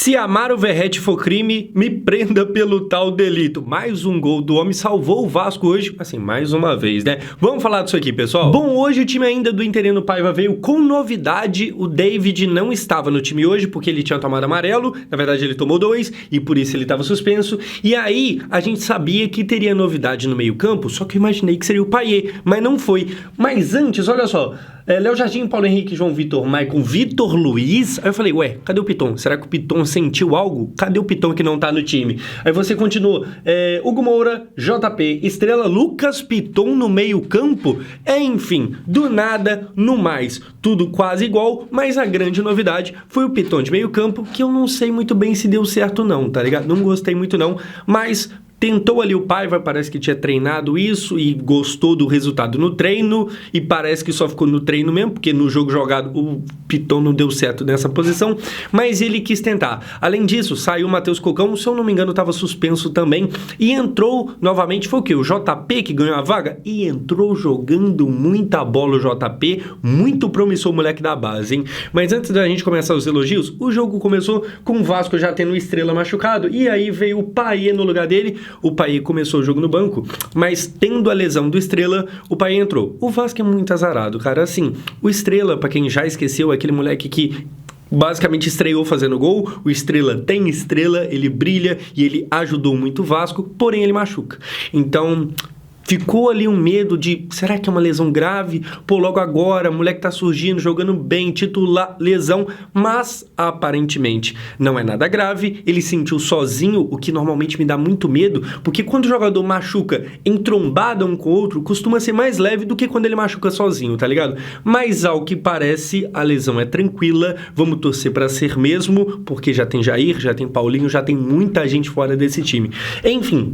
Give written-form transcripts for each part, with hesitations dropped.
Se amar o Verratti for crime, me prenda pelo tal delito. Mais um gol do homem salvou o Vasco hoje, assim, mais uma vez, né? Vamos falar disso aqui, pessoal? Bom, hoje o time ainda do Interino Paiva veio com novidade. O David não estava no time hoje porque ele tinha tomado amarelo. Na verdade, ele tomou 2 e por isso ele estava suspenso. E aí, a gente sabia que teria novidade no meio-campo, só que eu imaginei que seria o Payet, mas não foi. Mas antes, olha só... Léo Jardim, Paulo Henrique, João Vitor, Maicon, Vitor Luiz. Aí eu falei, ué, cadê o Piton? Será que o Piton sentiu algo? Cadê o Piton que não tá no time? Aí você continua, Hugo Moura, JP, Estrela, Lucas Piton no meio campo. Enfim, do nada, no mais, tudo quase igual, mas a grande novidade foi o Piton de meio campo, que eu não sei muito bem se deu certo não, tá ligado? Não gostei muito não, mas... Tentou ali o Paiva, parece que tinha treinado isso e gostou do resultado no treino e parece que só ficou no treino mesmo, porque no jogo jogado o Piton não deu certo nessa posição, mas ele quis tentar. Além disso, saiu o Matheus Cocão, se eu não me engano estava suspenso também e entrou novamente, foi o quê? O JP que ganhou a vaga e entrou jogando muita bola o JP, muito promissor o moleque da base, hein? Mas antes da gente começar os elogios, o jogo começou com o Vasco já tendo o Estrela machucado e aí veio o Payet no lugar dele. O Payet começou o jogo no banco, mas tendo a lesão do Estrela, o Payet entrou. O Vasco é muito azarado, cara. Assim, o Estrela, pra quem já esqueceu, é aquele moleque que basicamente estreou fazendo gol. O Estrela tem estrela, ele brilha e ele ajudou muito o Vasco, porém ele machuca. Então... ficou ali um medo de, será que é uma lesão grave? Pô, logo agora, o moleque tá surgindo, jogando bem, titular, lesão, mas aparentemente não é nada grave, ele sentiu sozinho, o que normalmente me dá muito medo, porque quando o jogador machuca entrombada um com o outro, costuma ser mais leve do que quando ele machuca sozinho, tá ligado? Mas ao que parece, a lesão é tranquila, vamos torcer pra ser mesmo, porque já tem Jair, já tem Paulinho, já tem muita gente fora desse time. Enfim...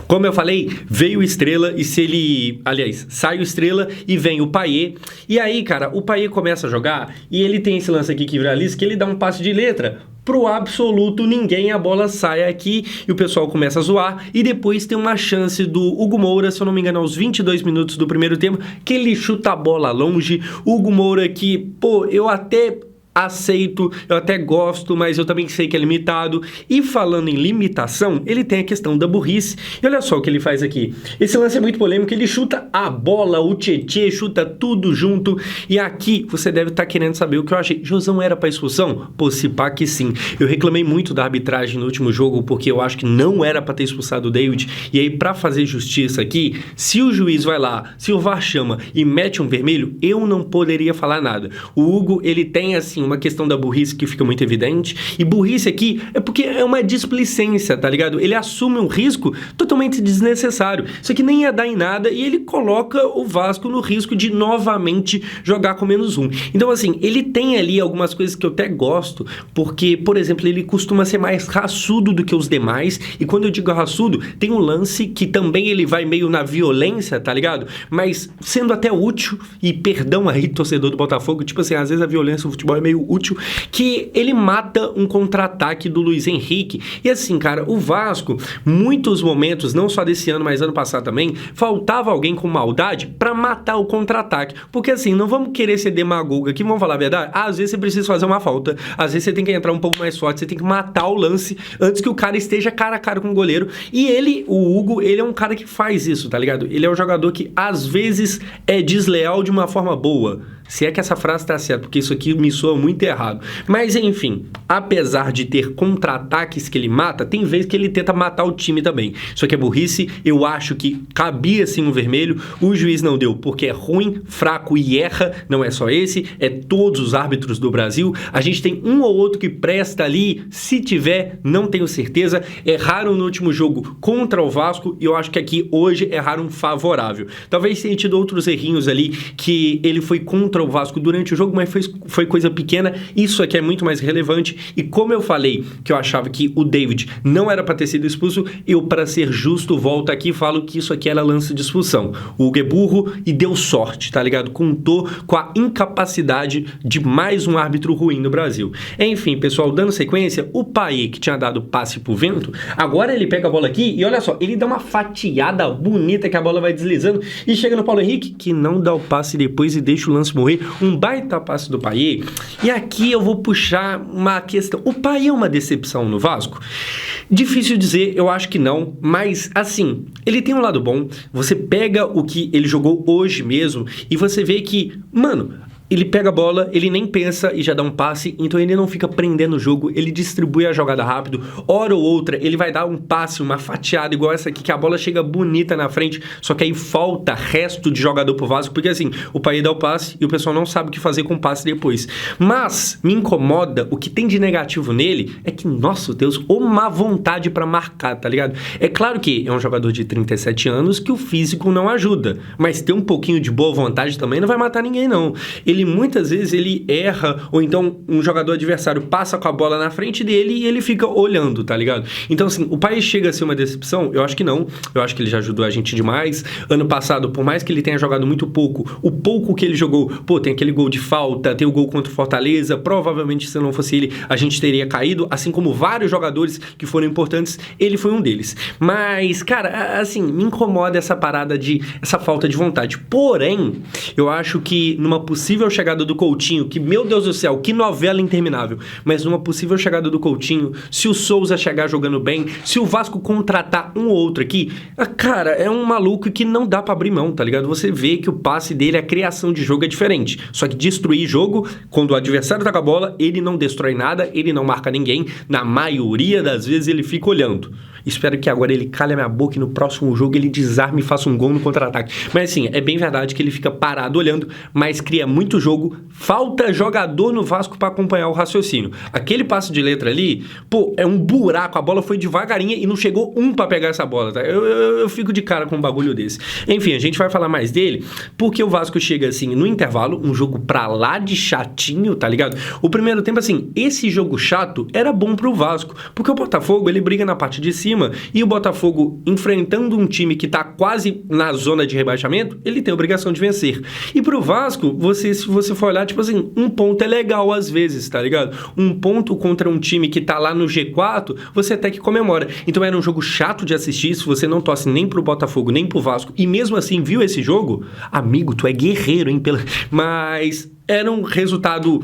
como eu falei, veio o Estrela e se ele... aliás, sai o Estrela e vem o Payet. E aí, cara, o Payet começa a jogar e ele tem esse lance aqui que viraliza, que ele dá um passe de letra pro absoluto ninguém, a bola sai aqui e o pessoal começa a zoar. E depois tem uma chance do Hugo Moura, se eu não me engano, aos 22 minutos do primeiro tempo, que ele chuta a bola longe. Hugo Moura que, pô, eu até... aceito, eu até gosto, mas eu também sei que é limitado. E falando em limitação, ele tem a questão da burrice. E olha só o que ele faz aqui. Esse lance é muito polêmico, ele chuta a bola, o Tietê, chuta tudo junto. E aqui você deve estar querendo saber o que eu achei. Josão era para expulsão? Pô, se pá que sim. Eu reclamei muito da arbitragem no último jogo, porque eu acho que não era para ter expulsado o David. E aí, para fazer justiça aqui, se o juiz vai lá, se o VAR chama e mete um vermelho, eu não poderia falar nada. O Hugo, ele tem assim uma questão da burrice que fica muito evidente, e burrice aqui é porque é uma displicência, tá ligado? Ele assume um risco totalmente desnecessário, isso aqui nem ia dar em nada, e ele coloca o Vasco no risco de novamente jogar com -1. Então assim, ele tem ali algumas coisas que eu até gosto, porque, por exemplo, ele costuma ser mais raçudo do que os demais, e quando eu digo raçudo, tem um lance que também ele vai meio na violência, tá ligado? Mas sendo até útil, e perdão aí, torcedor do Botafogo, tipo assim, às vezes a violência no futebol é meio útil, que ele mata um contra-ataque do Luiz Henrique. E assim, cara, o Vasco, muitos momentos, não só desse ano, mas ano passado também, faltava alguém com maldade pra matar o contra-ataque. Porque assim, não vamos querer ser demagogo aqui, vamos falar a verdade? Às vezes você precisa fazer uma falta, às vezes você tem que entrar um pouco mais forte, você tem que matar o lance antes que o cara esteja cara a cara com o goleiro. E ele, o Hugo, ele é um cara que faz isso, tá ligado? Ele é um jogador que às vezes é desleal de uma forma boa. Se é que essa frase tá certa, porque isso aqui me soa muito errado. Mas enfim, apesar de ter contra-ataques que ele mata, tem vezes que ele tenta matar o time também. Isso aqui é burrice, eu acho que cabia sim um vermelho, o juiz não deu porque é ruim, fraco e erra, não é só esse, é todos os árbitros do Brasil. A gente tem um ou outro que presta ali, se tiver, não tenho certeza. Erraram no último jogo contra o Vasco e eu acho que aqui hoje erraram favorável. Talvez tenha tido outros errinhos ali que ele foi contra o Vasco durante o jogo, mas foi coisa pequena. Isso aqui é muito mais relevante. E como eu falei que eu achava que o David não era para ter sido expulso, eu, para ser justo, volto aqui e falo que isso aqui era lance de expulsão. O Hugo é burro e deu sorte, tá ligado? Contou com a incapacidade de mais um árbitro ruim no Brasil. Enfim, pessoal, dando sequência, o Payet, que tinha dado passe pro vento, agora ele pega a bola aqui e olha só, ele dá uma fatiada bonita que a bola vai deslizando e chega no Paulo Henrique, que não dá o passe depois e deixa o lance morrer. morrer. Um baita passe do Payet. E aqui eu vou puxar uma questão. O Payet é uma decepção no Vasco? Difícil dizer, eu acho que não, mas assim, ele tem um lado bom. Você pega o que ele jogou hoje mesmo e você vê que, mano, ele pega a bola, ele nem pensa e já dá um passe, então ele não fica prendendo o jogo, ele distribui a jogada rápido, hora ou outra ele vai dar um passe, uma fatiada igual essa aqui, que a bola chega bonita na frente, só que aí falta resto de jogador pro Vasco, porque assim, o Payet dá o passe e o pessoal não sabe o que fazer com o passe depois. Mas me incomoda, o que tem de negativo nele é que, nossa Deus, uma vontade pra marcar, tá ligado? É claro que é um jogador de 37 anos que o físico não ajuda, mas ter um pouquinho de boa vontade também não vai matar ninguém não. Ele muitas vezes ele erra, ou então um jogador adversário passa com a bola na frente dele e ele fica olhando, tá ligado? Então assim, o Payet chega a ser uma decepção? Eu acho que não, eu acho que ele já ajudou a gente demais. Ano passado, por mais que ele tenha jogado muito pouco, o pouco que ele jogou, pô, tem aquele gol de falta, tem o gol contra o Fortaleza, provavelmente se não fosse ele, a gente teria caído, assim como vários jogadores que foram importantes, ele foi um deles. Mas, cara, assim, me incomoda essa parada essa falta de vontade. Porém, eu acho que numa possível chegada do Coutinho, que, meu Deus do céu, que novela interminável, mas numa possível chegada do Coutinho, se o Souza chegar jogando bem, se o Vasco contratar um ou outro aqui, cara, é um maluco que não dá pra abrir mão, tá ligado? Você vê que o passe dele, a criação de jogo é diferente, só que destruir jogo, quando o adversário tá com a bola, ele não destrói nada, ele não marca ninguém, na maioria das vezes ele fica olhando. Espero que agora ele calhe a minha boca e no próximo jogo ele desarme e faça um gol no contra-ataque. Mas assim, é bem verdade que ele fica parado olhando, mas cria muito jogo. Falta jogador no Vasco para acompanhar o raciocínio. Aquele passe de letra ali, pô, é um buraco. A bola foi devagarinha e não chegou um para pegar essa bola, tá? Eu fico de cara com um bagulho desse. Enfim, a gente vai falar mais dele, porque o Vasco chega assim no intervalo, um jogo pra lá de chatinho, tá ligado? O primeiro tempo, assim, esse jogo chato era bom pro Vasco, porque o Botafogo, ele briga na parte de cima, e o Botafogo, enfrentando um time que tá quase na zona de rebaixamento, ele tem a obrigação de vencer. E pro Vasco, se você for olhar, tipo assim, um ponto é legal às vezes, tá ligado? Um ponto contra um time que tá lá no G4, você até que comemora. Então era um jogo chato de assistir, se você não torce nem pro Botafogo, nem pro Vasco, e mesmo assim viu esse jogo, amigo, tu é guerreiro, hein? Mas era um resultado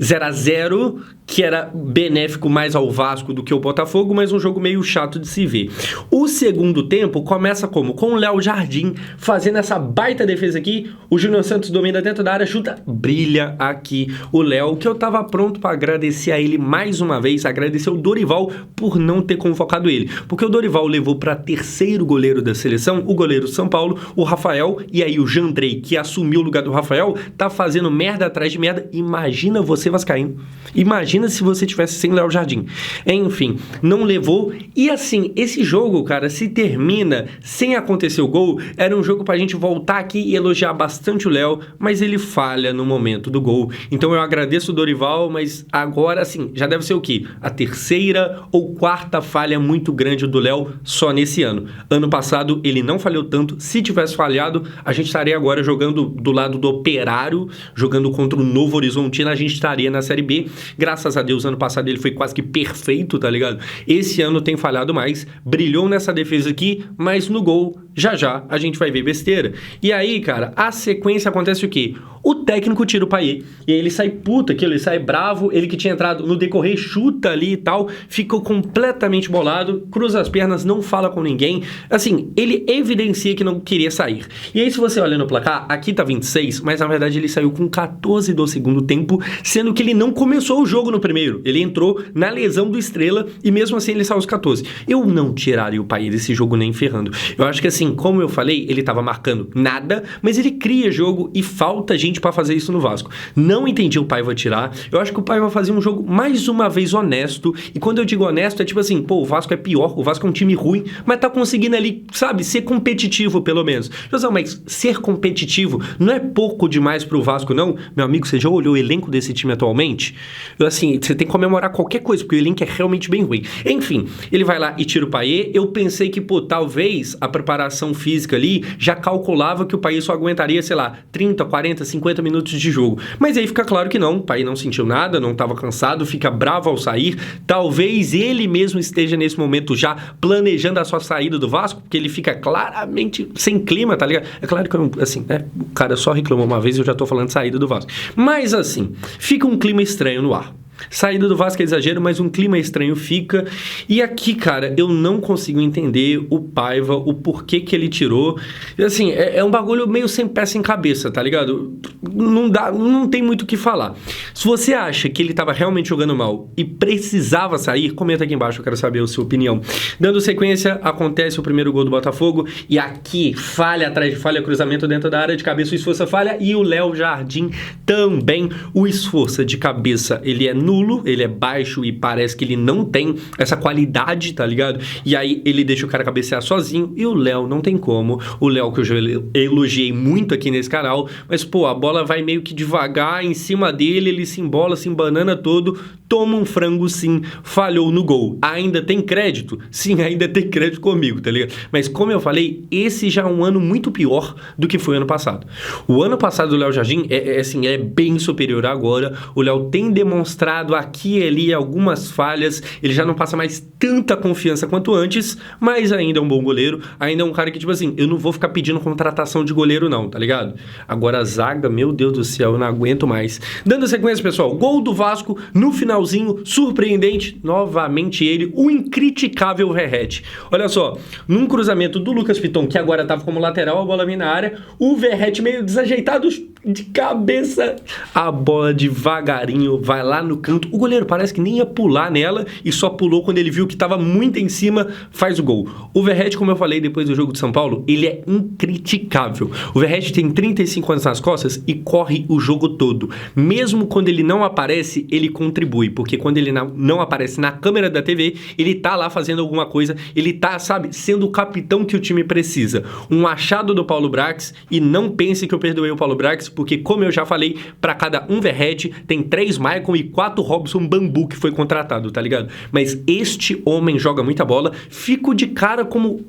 0-0, que era benéfico mais ao Vasco do que ao Botafogo, mas um jogo meio chato de se ver. O segundo tempo começa como? Com o Léo Jardim fazendo essa baita defesa aqui, o Júnior Santos domina dentro da área, chuta, brilha aqui o Léo, que eu tava pronto para agradecer a ele mais uma vez, agradecer o Dorival por não ter convocado ele, porque o Dorival levou para terceiro goleiro da seleção, o goleiro São Paulo, o Rafael, e aí o Jandrei, que assumiu o lugar do Rafael, tá fazendo merda atrás de merda. Imagina você vascaíno, imagina se você tivesse sem Léo Jardim. Enfim, não levou. E assim, esse jogo, cara, se termina sem acontecer o gol, era um jogo pra gente voltar aqui e elogiar bastante o Léo, mas ele falha no momento do gol. Então eu agradeço o Dorival, mas agora, assim, já deve ser o quê? A terceira ou quarta falha muito grande do Léo só nesse ano. Ano passado ele não falhou tanto. Se tivesse falhado, a gente estaria agora jogando do lado do Operário, jogando contra o Novo Horizontino, a gente estaria na Série B. Graças a Deus, ano passado ele foi quase que perfeito, tá ligado? Esse ano tem falhado mais, brilhou nessa defesa aqui, mas no gol, já a gente vai ver besteira. E aí, cara, a sequência acontece o quê? O técnico tira o Payet, e aí ele sai puto aquilo, ele sai bravo, ele que tinha entrado no decorrer, chuta ali e tal, ficou completamente bolado, cruza as pernas, não fala com ninguém, assim, ele evidencia que não queria sair. E aí se você olha no placar, aqui tá 26, mas na verdade ele saiu com 14 do segundo tempo, sendo que ele não começou o jogo no primeiro, ele entrou na lesão do Estrela, e mesmo assim ele saiu aos 14. Eu não tiraria o Payet desse jogo nem ferrando. Eu acho que assim, como eu falei, ele tava marcando nada, mas ele cria jogo e falta gente pra fazer isso no Vasco. Não entendi o Paiva tirar. Eu acho que o Paiva fazia um jogo mais uma vez honesto, e quando eu digo honesto é tipo assim, pô, o Vasco é pior, o Vasco é um time ruim, mas tá conseguindo ali, sabe, ser competitivo pelo menos. José, mas ser competitivo não é pouco demais pro Vasco não? Meu amigo, você já olhou o elenco desse time atualmente? Assim, você tem que comemorar qualquer coisa, porque o elenco é realmente bem ruim. Enfim, ele vai lá e tira o Payet. Eu pensei que, pô, talvez a preparação preparação física ali, já calculava que o Payet só aguentaria, sei lá, 30, 40, 50 minutos de jogo. Mas aí fica claro que não, o Payet não sentiu nada, não estava cansado, fica bravo ao sair. Talvez ele mesmo esteja nesse momento já planejando a sua saída do Vasco, porque ele fica claramente sem clima, tá ligado? É claro que, assim, né, o cara só reclamou uma vez e eu já tô falando de saída do Vasco. Mas, assim, fica um clima estranho no ar. Saída do Vasco é exagero, mas um clima estranho fica. E aqui, cara, eu não consigo entender o Paiva, o porquê que ele tirou. Assim, é um bagulho meio sem pé, sem cabeça, tá ligado? Não tem muito o que falar. Se você acha que ele tava realmente jogando mal e precisava sair, comenta aqui embaixo, eu quero saber a sua opinião. Dando sequência, acontece o primeiro gol do Botafogo. E aqui, falha atrás de falha, cruzamento dentro da área de cabeça, o Esforça falha. E o Léo Jardim também. O Esforça de cabeça, ele é nulo, ele é baixo e parece que ele não tem essa qualidade, tá ligado? E aí ele deixa o cara cabecear sozinho e o Léo não tem como. O Léo que eu já elogiei muito aqui nesse canal, mas pô, a bola vai meio que devagar em cima dele, ele se embola, se embanana todo, toma um frango sim, falhou no gol. Ainda tem crédito? Sim, ainda tem crédito comigo, tá ligado? Mas como eu falei, esse já é um ano muito pior do que foi ano passado. O ano passado do Léo Jardim é bem superior a agora. O Léo tem demonstrado aqui e ali algumas falhas, ele já não passa mais tanta confiança quanto antes, mas ainda é um bom goleiro, ainda é um cara que, tipo assim, eu não vou ficar pedindo contratação de goleiro não, tá ligado? Agora a zaga, meu Deus do céu, eu não aguento mais. Dando sequência, pessoal, gol do Vasco no finalzinho, surpreendente, novamente ele, o incriticável Verratti. Olha só, num cruzamento do Lucas Piton, que agora tava como lateral, a bola vem na área, o Verratti meio desajeitado de cabeça, a bola devagarinho vai lá no canto, o goleiro parece que nem ia pular nela e só pulou quando ele viu que estava muito em cima, faz o gol. O Verratti, como eu falei depois do jogo de São Paulo, ele é incriticável. O Verratti tem 35 anos nas costas e corre o jogo todo. Mesmo quando ele não aparece, ele contribui, porque quando ele não aparece na câmera da TV, ele tá lá fazendo alguma coisa, ele tá, sabe, sendo o capitão que o time precisa. Um achado do Paulo Brax, e não pense que eu perdoei o Paulo Brax, porque como eu já falei, para cada um Verratti, tem 3 Maicon e 4 Robson Bambu que foi contratado, tá ligado? Mas este homem joga muita bola, fico de cara como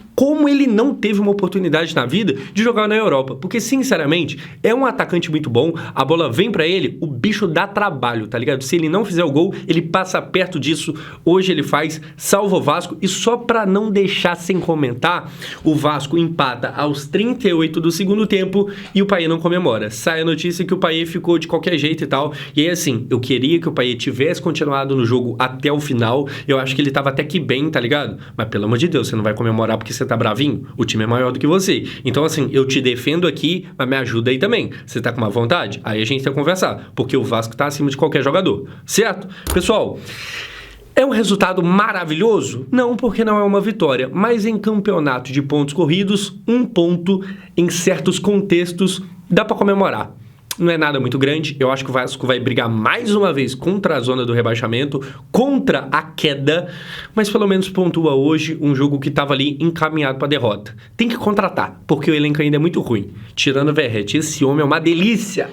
ele não teve uma oportunidade na vida de jogar na Europa, porque sinceramente, é um atacante muito bom, a bola vem pra ele, o bicho dá trabalho, tá ligado? Se ele não fizer o gol, ele passa perto disso, hoje ele faz, salva o Vasco, e só pra não deixar sem comentar, o Vasco empata aos 38 do segundo tempo e o Payet não comemora. Sai a notícia que o Payet ficou de qualquer jeito e tal, e aí assim, eu queria que o Payet tivesse continuado no jogo até o final, eu acho que ele tava até que bem, tá ligado? Mas pelo amor de Deus, você não vai comemorar porque você tá bravinho? O time é maior do que você. Então assim, eu te defendo aqui, mas me ajuda aí também. Você tá com uma vontade? Aí a gente tem que conversar, porque o Vasco tá acima de qualquer jogador, certo? Pessoal, é um resultado maravilhoso? Não, porque não é uma vitória, mas em campeonato de pontos corridos, um ponto em certos contextos dá pra comemorar. Não é nada muito grande, eu acho que o Vasco vai brigar mais uma vez contra a zona do rebaixamento, contra a queda, mas pelo menos pontua hoje um jogo que estava ali encaminhado para derrota. Tem que contratar, porque o elenco ainda é muito ruim. Tirando o Verratti, esse homem é uma delícia!